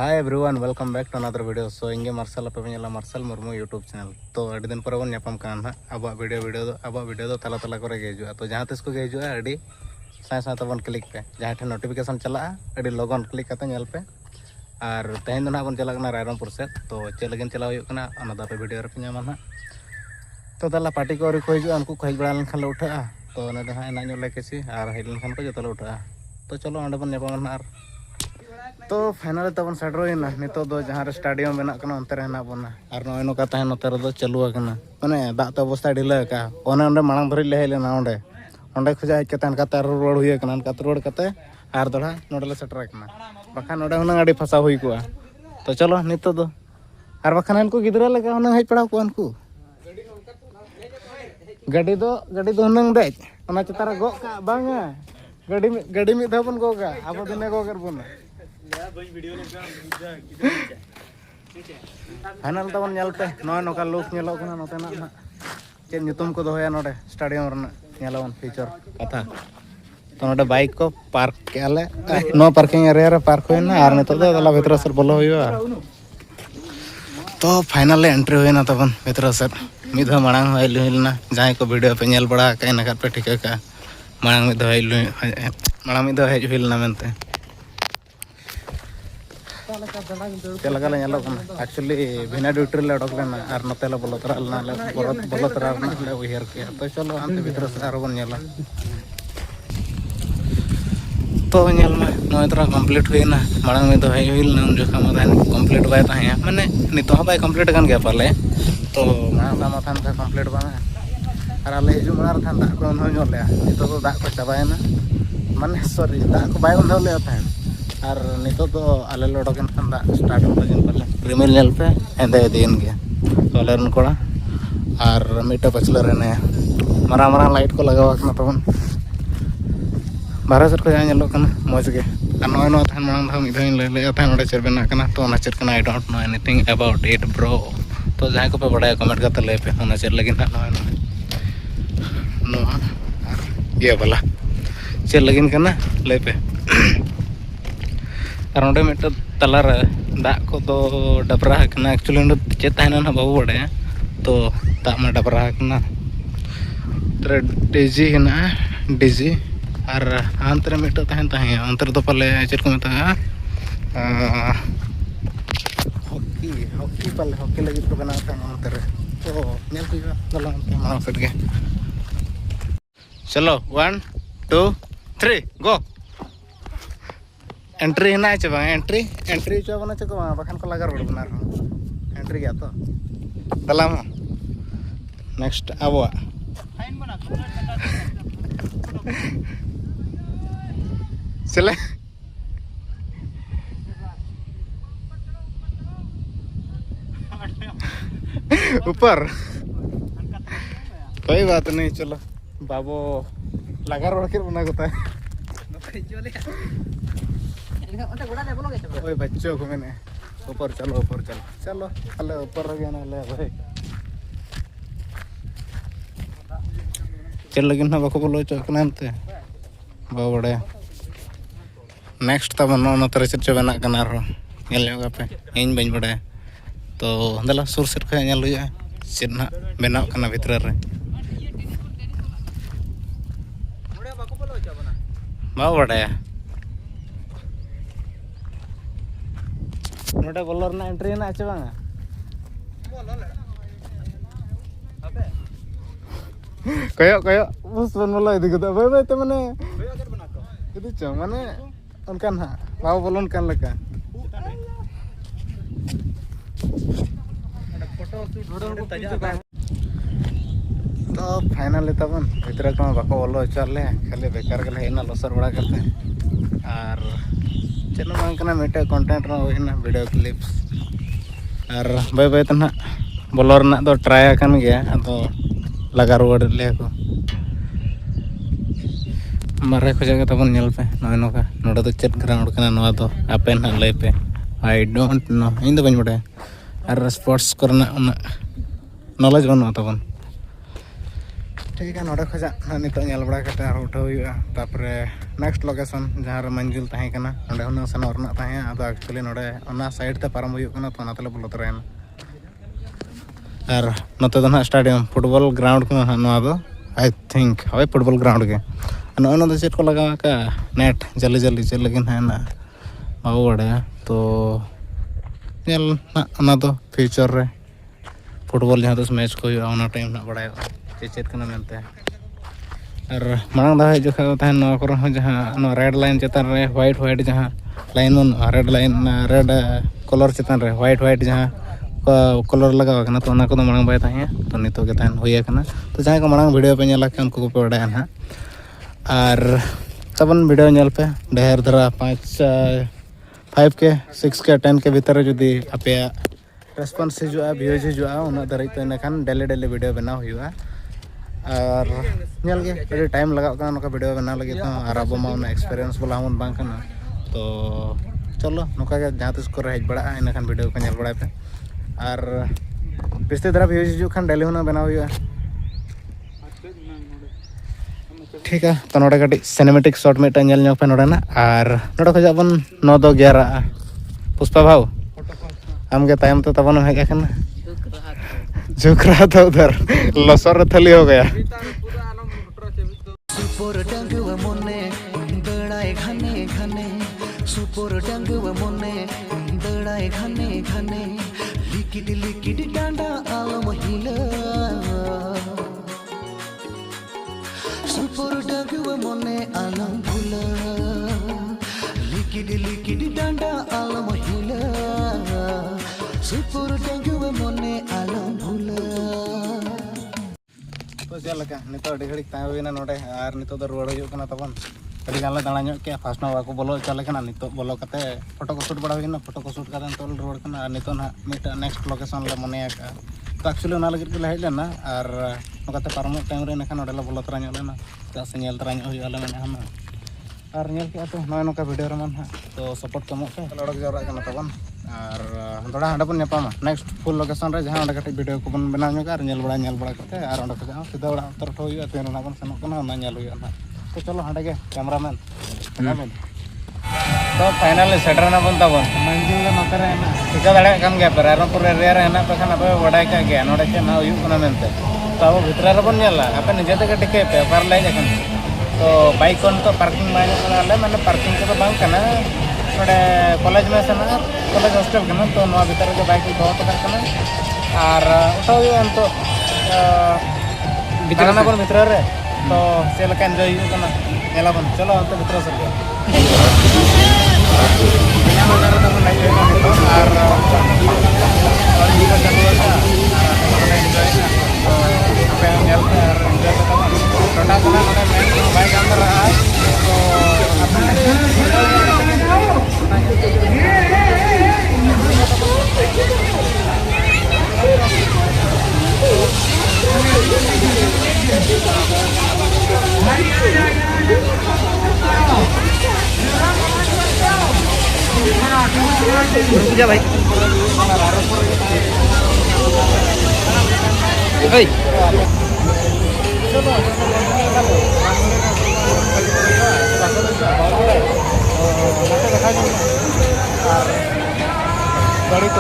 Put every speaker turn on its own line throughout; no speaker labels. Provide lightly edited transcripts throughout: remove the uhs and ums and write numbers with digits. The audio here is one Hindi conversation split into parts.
Hi everyone, welcome back to another video. So inge Marcel apa punya Marcel Murmu YouTube channel. तो अड़ी दिन पर बन nyapam kan ha aba video do tala kore ge hijua. तो जहां तिस को ge hijua अड़ी साय साय तबन क्लिक पे जहां ठे नोटिफिकेशन चला अड़ी लॉगन क्लिक कते नेल पे और तेहन दो ना बन चला कना रायरंगपुर से तो चे लगिन चला हुई कना अना दा पे वीडियो रे पे ᱧᱟᱢᱟ ना तो दला पार्टी को को हijua उनको को हज बड़ा लन खान ले उठा तो ने दो हा ना ᱧᱚ लेकेसी और हज लन खान को जतो ले उठा तो चलो अंडे बन ᱧᱟᱯᱟᱢ ना तो फाइनल तबन सेटरोइना नितो दो जहां रे स्टेडियम बना कना अंतर हेना बना और नय नका तहन नते रे दो चालू आकना माने दाग तो अवस्था ढिला का ओने अंडे मांग धरि ले हेलेना अंडे खुजा हज कते अनका तार रोड हुई कना अनका रोड कते आर दोड़ा नोडले सेटर कना बखा नोडे हुना गाड़ी फसा हुई को तो चलो नितो दो और बखा इनको गिदरा लगा हुना हज पड़ा को उनको गाड़ी दो हुना देज ओना चतारा गो का बांगा गाड़ी में धाबन गोगा अब दिने गोगर बना फाइनल तबन पे नय नोका लुक नेलो कना नोतेना ना चेन ᱧᱩᱛᱩᱢ को दोया नोडे स्टेडियम रना नेलावन फीचर कथा तो नोडे बाइक को पार्क केले नो पार्किंग एरिया रे पार्क होइना आर नितो दो दला भितर सर बोलो हुआ तो फाइनल एंट्री होइना तबन भितर सर मिधा मांग होइलना जहां को वीडियो पे नेल बड़ा का नगर पे ठिका का मांग मिधा हज होइलना मेनते चलगा एक्चुअली बिना ड्यूटी ले अडक लेना और नते ले बोलो तरा ले उहर के तो चलो अंत भीतर से आरो बन नेला तो नेल में नय तरा कंप्लीट होइना मांग में तो हज होइलना उन जोखा मा कंप्लीट बाय ताहे माने नितो हा बाय कंप्लीट कान गया पाले तो मांग माथान का कंप्लीट बांगा और आले हिजु मार थान दा को न होले नितो तो दा को चाबायना माने सॉरी दा को बाय न होले थान और नितो तो आले लोडकन खान दा स्टार्ट हो गन पले रिमिल नेल पे एंदे दिन गया तो आलेरन कोड़ा और मिटा पचलर ने मारा लाइट को लगावा कना तबन बारह सर को जा नेलो कना मौज गे और नय नो थान मांग धा मिधा ले थान ओडे चेर बेना कना तो ना चेर कना I don't know anything about it bro तो जहां को पे बड़ा कमेंट करते ले पे ओना चेर लगिन ना नो ये वाला चेर लगिन कना ले पे और अंडे मिट तलार दा को तो डबरा कना एक्चुअली चे तहना ना बाबू बड़े तो दा में डबरा कना तर डीजी हेना डीजी और अंतर मिट तहन तहे अंतर तो पले चेर को मेता हॉकी पले हॉकी लगी तो बना था अंतर तो नेल को गला मां सेट के चलो 1 2 3 गो एंट्री है चे एंट्री चो बना चको बखान को लगा रोड बना एंट्री गया तो तलाम नेक्स्ट अब फाइन बना चले ऊपर कोई बात नहीं चलो बाबू लगा रोड के बना होता है ओए बच्चों को मैंने ऊपर चलो अले ऊपर हो गया ना ले भाई चल लगिन ना बाको बोलो चकना अंते बा बड़े नेक्स्ट तब नो तरह से बना कना रो नेल होगा पे इन बन बड़े तो दला सुर सेट खा नेल हुआ चेना बनाव कना भीतर रे बा बड़े नोडे बोलर ना एंट्री ना आचे बांगा कयो बस बन बोला इदी गदा भाई ते माने इदी च माने उनकान हा बाबू बोलन कान लका तो फाइनली तबन भीतर को बाको बोलो चले खाली बेकार गले हेना लसर बड़ा करते और चलो मांगना मिटे कंटेंट रो होइना वीडियो क्लिप्स और बाय बाय तना बोलर ना दो ट्राई कान गया तो लगा रोड ले को मारे को जगह तबन नेल पे नय नका नोडे तो चेट ग्राउंड कना नवा तो आपे ना ले पे आई डोंट नो इन दो बन बड़े और स्पोर्ट्स करना उना नॉलेज बन तबन ठीक है नोड़े खजा नितो नेल बड़ा कते आरो उठाव हुआ तापरे नेक्स्ट लोकेशन जहाँ रे मंजिल तहे कना ओंडे हुना सनोर ना तहे आदो एक्चुअली नोड़े ओना साइड ते पारम हुई कना तो नातले बोलो तरेना और नते दो ना स्टेडियम फुटबॉल ग्राउंड को ना दो आई थिंक हवे फुटबॉल ग्राउंड के नो नो चेट को लगा का नेट जल्दी जल्दी चल लेकिन है ना बाबू बड़े तो नेल ना दो फ्यूचर रे फुटबॉल जहाँ तो मैच को हुआ टाइम ना बड़ा चेत करना मिलते हैं और मांग दा जो तहन नो कर जहाँ रेड लाइन चेतन रे व्हाइट जहाँ line red line red colour Chetan ray white जहाँ कलर लगा करना तो को मांग बाय तहे तो नितो के तहन हुई करना तो जहाँ को मांग वीडियो पे नेला के उनको को बड़ा ना और तबन वीडियो नेल पे ढेर धरा 5 के 6 के 10 के भीतर जुदी अपे रेस्पॉन्स हिजुआ व्यूज हिजुआ उना दरे तो इनखान डेली वीडियो बनाव हुआ और नेल के टाइम लगा करना नोका वीडियो बना लगे तो और अब मा एक्सपीरियंस बोला हमन बांग करना तो चलो नोका के जहाँ तिस को हेज बड़ा इनखान वीडियो को नेल बड़ा पे और पिछले तरफ व्यूज हिजु खान डेली होना बनाव हुआ ठीक है तो नोड़े कटी सिनेमेटिक शॉट में नेल ᱧᱚᱜ पे नोड़े ना और नोड़े खजा बन 9-11 पुष्पा भाव आमगे तायम तो तबन हेज करना झुक रहा था उधर लसर थली हो गया सुपर डंगवा मोने दड़ाए घने घने सुपर डंगवा मोने दड़ाए घने घने लिकिड डांडा आलम हिला सुपर डंगवा मोने आलम भूला लिकिड डांडा आलम हिला सुपर डंगवा मोने आलम भूला तो चल का नितो अड़ी घड़ी ता होइना नोडे आर नितो दो रोड हो कना तबन अड़ी गान ला दाणा के फास्ट ना को बोलो चले कना नितो बोलो कते फोटो को शूट बड़ा होइना फोटो को शूट करन तो रोड कना नितो ना मिटा नेक्स्ट लोकेशन ले मने का तो एक्चुअली ना लगे के हेज लेना और नोकाते पारम टाइम रे नखा नोडे ला बोलो तरा ᱧᱚᱜ लेना ता से नेल तरा ᱧᱚᱜ हुई आले मने हम और नेल के तो नय नोका वीडियो रे मन तो सपोर्ट कमो पे लड़क जरा कना तबन और थोड़ा हांडे बन नेपामा नेक्स्ट फुल लोकेशन रे जहां कटे वीडियो को बन बनाव ᱧᱚᱜ और नेल बड़ा करते और अंडे को जहां सीधा बड़ा तरफ हुई तेन ना बन सनक ना ना नेल हुई ना तो चलो हांडे के कैमरामैन तो फाइनली सेटर ना बन तबन मंजिल ले मकर है ना टिका दड़े कम गया पर रायरंगपुर एरिया रे ना तो खान अब बड़ा का गया नोडे के ना हुई कोना मेनते तो अब भीतर रे बन नेला अपन निजे ते टिके पेपर ले जखन तो बाइक कोन तो पार्किंग माने माने पार्किंग को बांग कना नोडे कॉलेज में से ना कॉलेज हॉस्टल कना तो नवा भीतर के बाइक को तो कना और उठाओ तो भीतर ना बन भीतर रे तो से लका एंजॉय कना नेला बन चलो अंत भीतर से बिना वगैरह तो नहीं है और ये का चलो था और एंजॉय तो पे नेल पर एंजॉय करता हूं टोटा को ना मैं बाइक अंदर रहा तो पूजा भाई ओए गाड़ी तो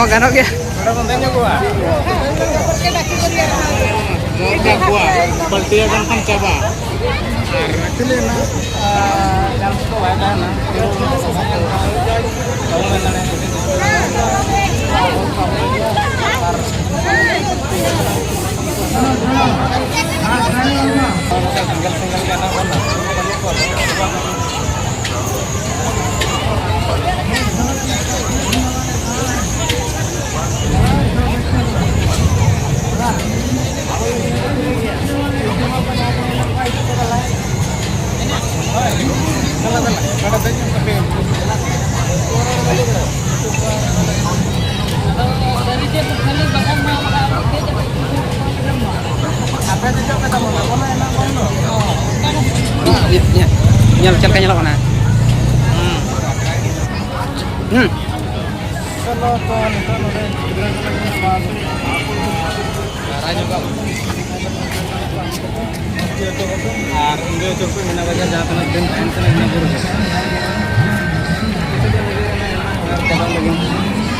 ganog ya. Udah kontennya gua. Gua berarti akan coba. Actually na chance ko wala na.
nyal cakap nyala mana?
चलो तो और उनके चौक पे मीना बाजार जहाँ तक दिन टाइम से लगना पूरा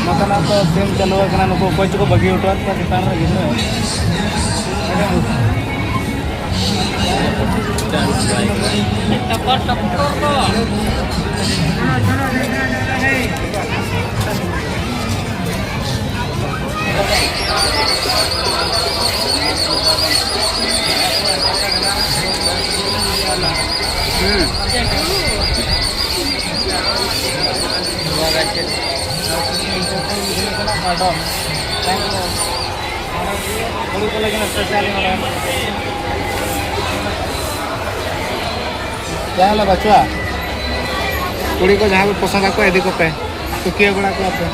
मतलब तो सेम चलो करना नुको कोई चुको बगी उठा तो किसान रह गया टक्कर क्या है बचुआ कुड़ी को जहाँ भी पसंद आपको यदि को पे तो किए बड़ा को पे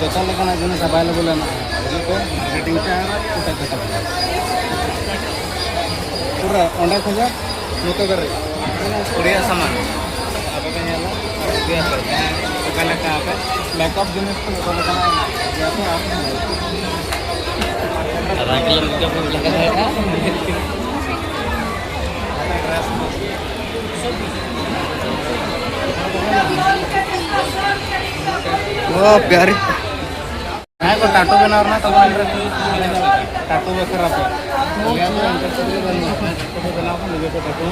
जैसा लेकिन जिनिस अवेलेबल है ना रेटिंग पे पूरा अंडा खोजा मुतो कर बढ़िया सामान apa nyala dia bukan apa makeup jenis tuh kalau kana ya tuh apa karena film juga belakang mereka oh biarin nah kok tato benar na tato tato besar apa lihat tuh angkat sendiri dan tato benar apa juga tato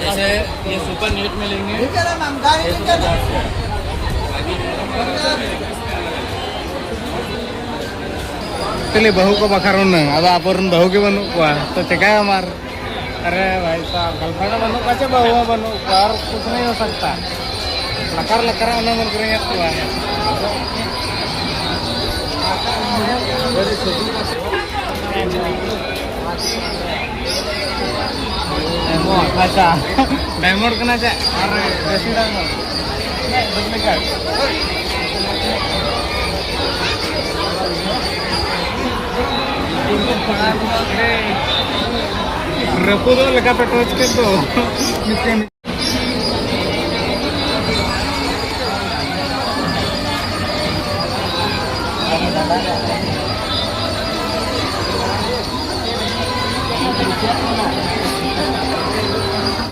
जैसे ये सुपर नीट में लेंगे चलिए बहू को बखारो न अब आप बहू के बनू तो चेका हमार अरे भाई साहब गर्लफ्रेंड बनू कैसे बहू बनू और कुछ नहीं हो सकता लकार लकार मन करेंगे अच्छा डायमंड कना जा अरे देसी डायमंड डुप्लीकेट रपो दो लगा पे टच कर दो